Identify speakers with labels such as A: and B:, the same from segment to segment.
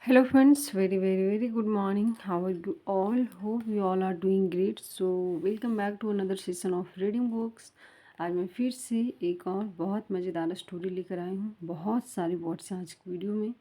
A: Hello friends, very good morning. How are you all? Hope you all are doing great. So welcome back to another session of reading books. आज मैं फिर से एक और बहुत मज़ेदार स्टोरी लेकर आई हूँ। बहुत सारी वर्ड्स हैं आज की वीडियो में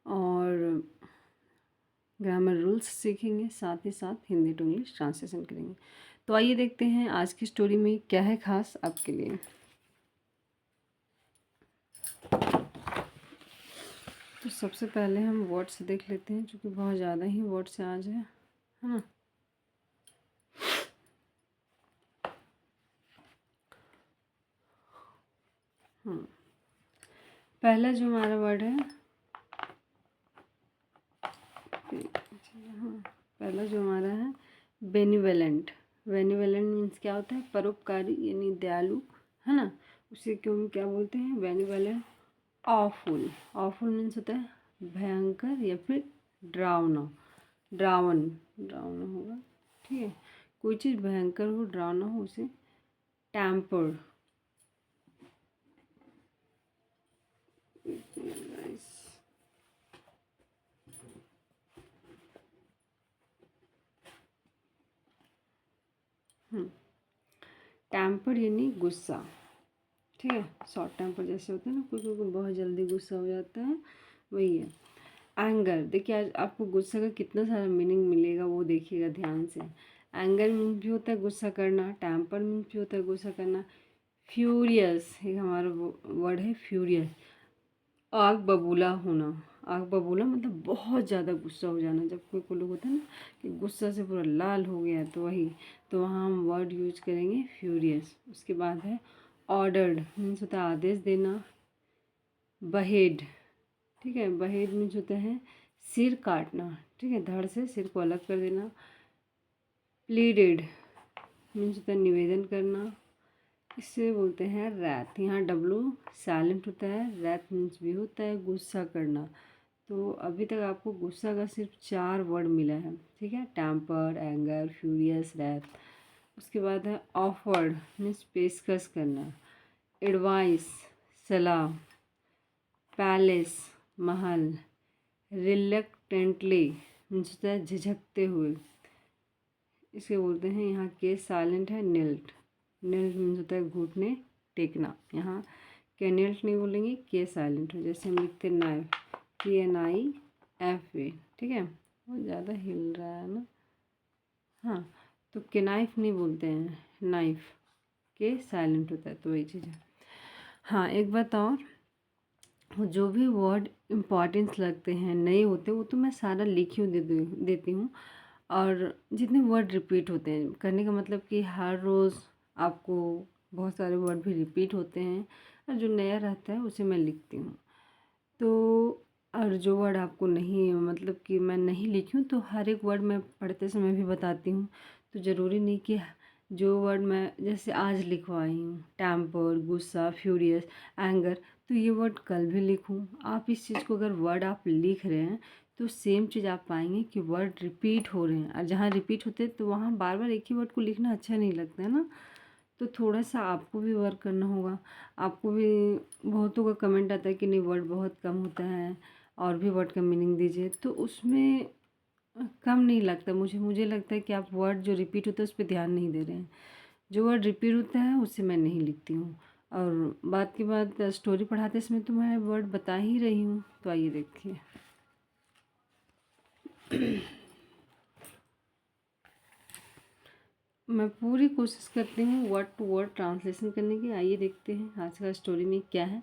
A: और ग्रामर रूल्स सीखेंगे, साथ ही साथ हिंदी टू इंग्लिश ट्रांसलेशन करेंगे। तो आइए देखते हैं आज की स्टोरी में क्या है खास आपके लिए। तो सबसे पहले हम वर्ड्स देख लेते हैं, क्योंकि बहुत ज़्यादा ही वर्ड्स आज है ना। पहला जो हमारा वर्ड है, पहला जो हमारा है बेनिवलेंट। बेनिवलेंट मीन्स क्या होता है? परोपकारी यानी दयालु, है ना। उसे क्यों हम क्या बोलते हैं? बेनिवलेंट। ऑफुल, ऑफुल मीन्स होता है भयंकर या फिर ड्रावना। ड्रावना होगा, ठीक है। कोई चीज़ भयंकर हो, ड्रावना हो, उसे टैम्पर्ड। टेम्पर यानी गुस्सा, ठीक है। शॉर्ट टेम्पर जैसे होते हैं ना, कोई बहुत जल्दी गुस्सा हो जाता है, वही है। एंगर, देखिए आज आपको गुस्सा का कितना सारा मीनिंग मिलेगा वो देखिएगा ध्यान से। एंगर मीन्स भी होता है गुस्सा करना, टेम्पर मीन्स भी होता है गुस्सा करना। फ्यूरियस एक हमारा वर्ड है, फ्यूरियस, आग बबूला होना। आग बबूला मतलब बहुत ज़्यादा गुस्सा हो जाना। जब कोई लोग होता है ना कि गुस्सा से पूरा लाल हो गया, तो वही, तो वहाँ हम वर्ड यूज करेंगे फ्यूरियस। उसके बाद है ऑर्डर्ड, मीन्स होता है आदेश देना। बहेड, ठीक है, बहेड मीन्स होता है सिर काटना, ठीक है, धड़ से सिर को अलग कर देना। प्लीडेड मीन्स होता है निवेदन करना, इसे बोलते हैं रैथ। यहाँ डब्लू साइलेंट होता है। रैथ मीन्स भी होता है गुस्सा करना। तो अभी तक आपको गुस्सा का सिर्फ 4 वर्ड मिला है, ठीक है। Temper, anger, furious, wrath. उसके बाद है ऑफर्ड मीन्स पेशकश करना। एडवाइस सलाह। पैलेस महल। रिलक्टेंटली मीन्स होता है झिझकते हुए, इसे बोलते हैं, यहाँ के साइलेंट है निल्ट। निल्ट मीन्स होता है घुटने टेकना। यहाँ के निल्ट नहीं बोलेंगे, के साइलेंट हो। जैसे हम लिखते नाइफ, KNIFA, ठीक है। बहुत ज़्यादा हिल रहा है ना, हाँ। तो के नाइफ नहीं बोलते हैं, नाइफ, के साइलेंट होता है, तो वही चीज़ है। हाँ, एक बात और, जो भी वर्ड इम्पॉर्टेंस लगते हैं, नए होते हैं, वो तो मैं सारा लिखी हूँ देती हूँ। और जितने वर्ड रिपीट होते हैं, करने का मतलब कि हर रोज़ आपको बहुत सारे वर्ड भी रिपीट होते हैं, और जो नया रहता है उसे मैं लिखती हूँ। तो और जो वर्ड आपको नहीं, मतलब कि मैं नहीं लिखी हूँ, तो हर एक वर्ड मैं पढ़ते समय भी बताती हूँ। तो ज़रूरी नहीं कि जो वर्ड मैं जैसे आज लिखवाई हूँ, टेम्पर, गुस्सा, फ्यूरियस, एंगर, तो ये वर्ड कल भी लिखूँ। आप इस चीज़ को, अगर वर्ड आप लिख रहे हैं तो सेम चीज़ आप पाएंगे कि वर्ड रिपीट हो रहे हैं, और जहाँ रिपीट होते हैं तो वहाँ बार बार एक ही वर्ड को लिखना अच्छा नहीं लगता है ना। तो थोड़ा सा आपको भी वर्क करना होगा। आपको भी, बहुतों का कमेंट आता है कि नहीं वर्ड बहुत कम होता है, और भी वर्ड का मीनिंग दीजिए, तो उसमें कम नहीं लगता मुझे लगता है कि आप वर्ड जो रिपीट होता है उस पर ध्यान नहीं दे रहे हैं। जो वर्ड रिपीट होता है उससे मैं नहीं लिखती हूँ। और बात की बात, स्टोरी पढ़ाते समय तो मैं वर्ड बता ही रही हूँ। तो आइए देखिए। मैं पूरी कोशिश करती हूँ वर्ड टू वर्ड ट्रांसलेशन करने की। आइए देखते हैं आज का स्टोरी में क्या है।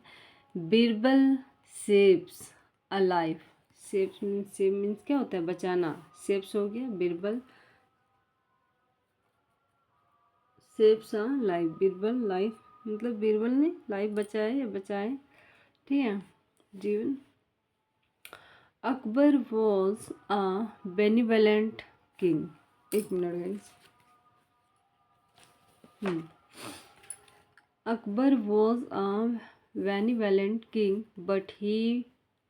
A: Birbal saves a life. Save means क्या होता है? बचाना। सेव्स हो गया, Birbal saves a life. Birbal life मतलब बिरबल ने लाइफ बचाए या बचाए, ठीक है, जीवन। Akbar was a benevolent king. एक minute guys. Akbar was a benevolent king, but he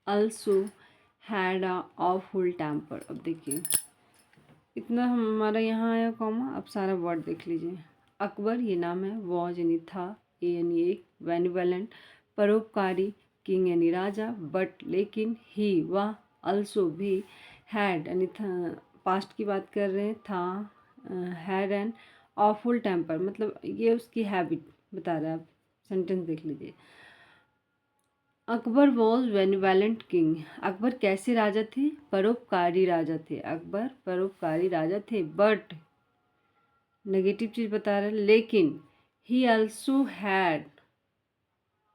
A: also had a awful temper। अब देखिए, इतना हमारा यहाँ आया कॉमा, अब सारा वर्ड देख लीजिए। अकबर ये नाम है, वॉज यानी था, ए यानी एक, बेनिवलेंट परोपकारी, किंग यानी राजा, बट लेकिन, ही वह, ऑल्सो भी, हैड यानी था, पास्ट की बात कर रहे हैं, था, हैड एन ऑफुल टेम्पर, मतलब ये उसकी हैबिट बता रहा है। आप सेंटेंस देख लीजिए। Akbar was benevolent king, Akbar कैसे राजा थे? परोपकारी राजा थे। अकबर परोपकारी राजा थे, बट नेगेटिव चीज़ बता रहे हैं, लेकिन ही ऑल्सो हैड,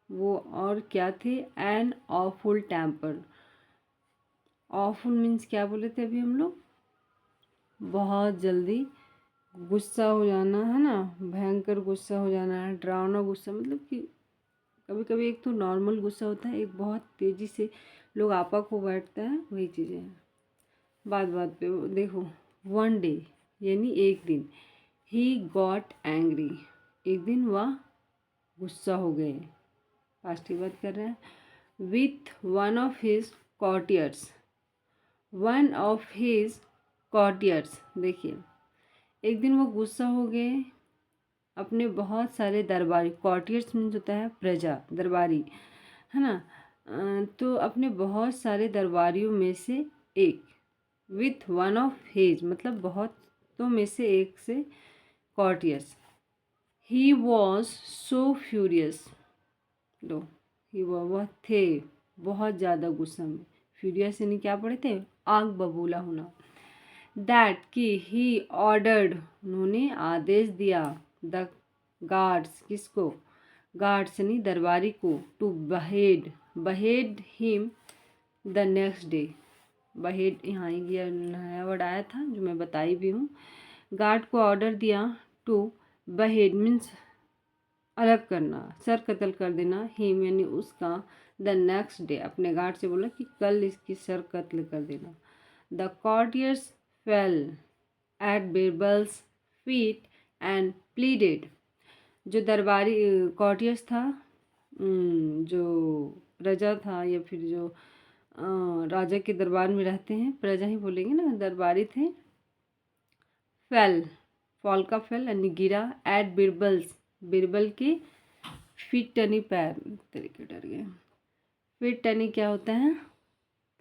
A: वो और क्या थे? An awful temper. Awful means क्या बोले थे अभी हम लोग? बहुत जल्दी गुस्सा हो जाना, है ना, भयंकर गुस्सा हो जाना, डरावना गुस्सा, मतलब कि कभी कभी एक तो नॉर्मल गुस्सा होता है, एक बहुत तेज़ी से लोग आपा खो बैठता है, वही चीज़ें हैं। बात बात पे देखो, वन डे यानी एक दिन, ही गॉट एंग्री, एक दिन वह गुस्सा हो गए, पास्ट की बात कर रहे हैं, with one of his courtiers, one of his courtiers, देखिए एक दिन वो गुस्सा हो गए अपने बहुत सारे दरबारी, कॉर्टियर्स मीन्स होता है प्रजा, दरबारी, है ना, तो अपने बहुत सारे दरबारियों में से एक, विथ वन ऑफ हिज मतलब बहुतों में से एक से, कॉर्टियर्स, ही वॉज सो फ्यूरियस, लो, ही वह थे बहुत ज़्यादा गुस्सा में, फ्यूरियस यानी क्या पढ़े थे? आग बबूला होना, दैट कि ही ऑर्डर्ड, उन्होंने आदेश दिया, द गार्ड्स, किसको? गार्ड्स यानी दरबारी को, to behead, behead him the next day, behead यहाँ ये नया वर्ड आया था जो मैं बताई भी हूँ। गार्ड को ऑर्डर दिया, टू बहेड मीन्स अलग करना, सर कत्ल कर देना, हिम यानी उसका, द नेक्स्ट डे, अपने गार्ड से बोला कि कल इसकी सर कत्ल कर देना। The courtiers fell at Birbal's feet and pleaded, जो दरबारी कॉर्टियर्स था, जो प्रजा था या फिर जो राजा के दरबार में रहते हैं, प्रजा ही बोलेंगे ना, दरबारी थे, फेल, फॉल का फेल यानी गिरा, एट बिरबल्स, बिरबल के फीट टनी पैर, तरीके डर गए, फीट टनी क्या होता है?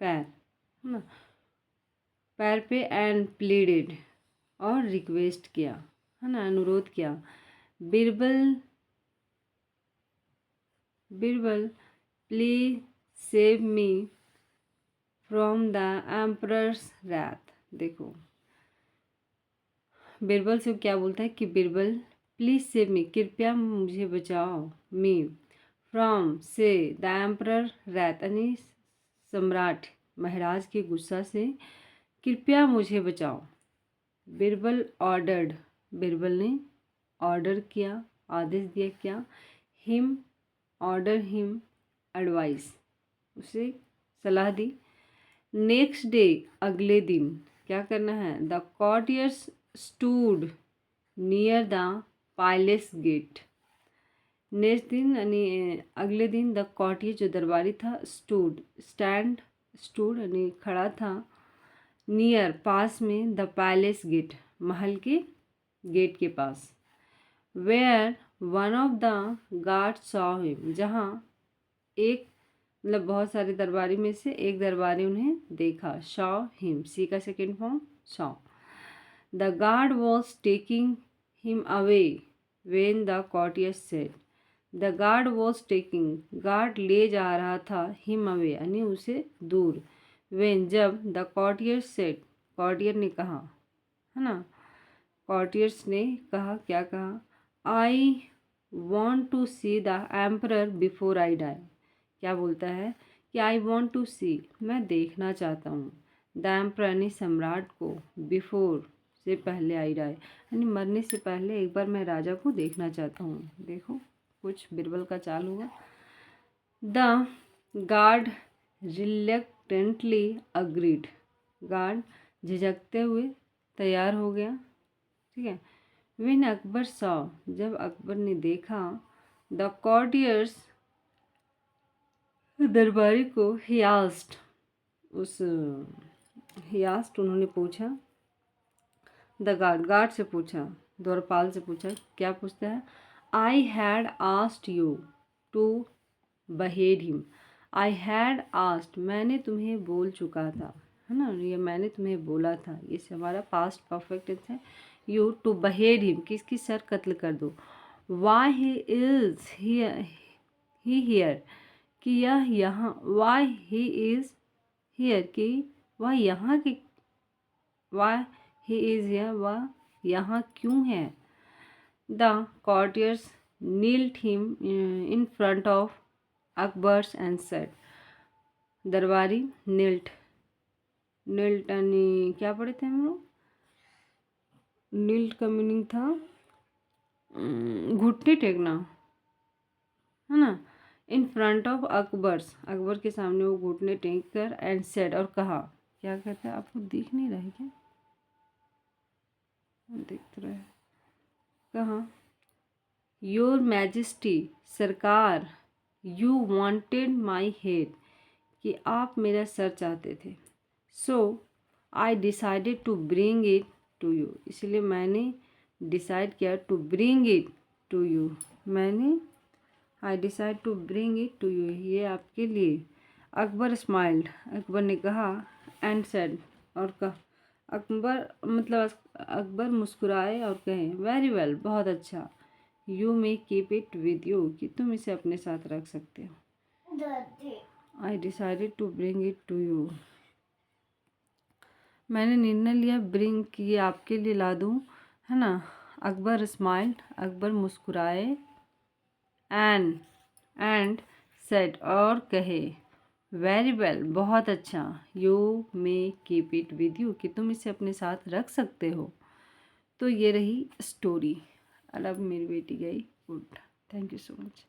A: पैर, है ना, पैर पे, एंड प्लीडेड और रिक्वेस्ट किया, है ना, अनुरोध किया, Birbal, Birbal please save me from the emperor's wrath, देखो बिरबल से क्या बोलता है कि बिरबल प्लीज सेव मी, कृपया मुझे बचाओ, मी फ्रॉम से, द एम्परर रैथ यानी सम्राट महाराज के गुस्सा से, कृपया मुझे बचाओ। बिरबल ऑर्डर्ड, बिरबल ने ऑर्डर किया, आदेश दिया, क्या? हिम, ऑर्डर हिम, एडवाइस, उसे सलाह दी। नेक्स्ट डे, अगले दिन क्या करना है? The courtiers stood near the palace gate, next दिन यानी अगले दिन, द कॉर्टियर जो दरबारी था, स्टूड, स्टैंड, स्टूड यानी खड़ा था, नियर पास में, द पैलेस गेट महल के गेट के पास, where one of the guard saw him, जहाँ एक मतलब बहुत सारे दरबारी में से एक दरबारी उन्हें देखा, सॉ हिम, सी का second form saw, the guard was taking him away when the courtier said, the guard was taking, guard ले जा रहा था, हिम अवे यानी उसे दूर, वेन जब, द कॉर्टियर सेड, कॉर्टियर ने कहा, है ना, कॉर्टियर्स ने कहा, क्या कहा? I want to see the emperor before I die, क्या बोलता है कि आई वॉन्ट टू सी, मैं देखना चाहता हूँ, द एम्परर यानी सम्राट को, बिफोर से पहले, आई डाई यानी मरने से पहले एक बार मैं राजा को देखना चाहता हूँ। देखो कुछ बिरबल का चाल हुआ। The guard reluctantly agreed, guard झिझकते हुए तैयार हो गया, ठीक है। विन अकबर सॉ, जब अकबर ने देखा, द कॉर्टियर्स दरबारी को, ही आस्क्ड, उस ही आस्क्ड उन्होंने पूछा, द गार्ड, गार्ड से पूछा, द्वारपाल से पूछा, क्या पूछता है? I had asked you to behead him, I had asked, मैंने तुम्हें बोल चुका था, है ना, ये मैंने तुम्हें बोला था, ये हमारा पास्ट परफेक्ट टेंस है। यू टू बहेड हिम, किसकी सर कत्ल कर दो। वाई ही इज हियर, कि यह यहाँ, वाई ही इज हियर, कि वह यहाँ की, वाई ही इज हियर, वह यहाँ क्यों है। The courtiers knelt him in front of Akbar's and said, दरबारी knelt, यानी क्या पढ़े थे हम लोग, knelt का मीनिंग था घुटने टेकना, है ना। In front of Akbar's, Akbar के सामने वो घुटने टेक कर एंड सेड, और कहा, क्या कहते हैं, आपको दिख नहीं रहा है क्या, देख तो रहे, कहा, योर मैजेस्टी, सरकार, यू वांटेड माई हेड, कि आप मेरा सर चाहते थे। So I decided to bring it to you, इसलिए मैंने डिसाइड किया to bring it to you, मैंने I decide to bring it to you, ये आपके लिए। अकबर स्माइल्ड, अकबर ने कहा, एंड सेड, और कहा, अकबर मतलब अकबर मुस्कुराए और कहे, वेरी वेल, बहुत अच्छा, you may keep it with you, कि तुम इसे अपने साथ रख सकते हो। I decided to bring it to you, मैंने निर्णय लिया ब्रिंग, कि ये आपके लिए ला दूँ, है ना। अकबर स्माइल्ड, अकबर मुस्कुराए, एंड सेड, और कहे, वेरी वेल, बहुत अच्छा, you may keep it with you, कि तुम इसे अपने साथ रख सकते हो। तो ये रही स्टोरी। और अब मेरी बेटी गई good. Thank you so much.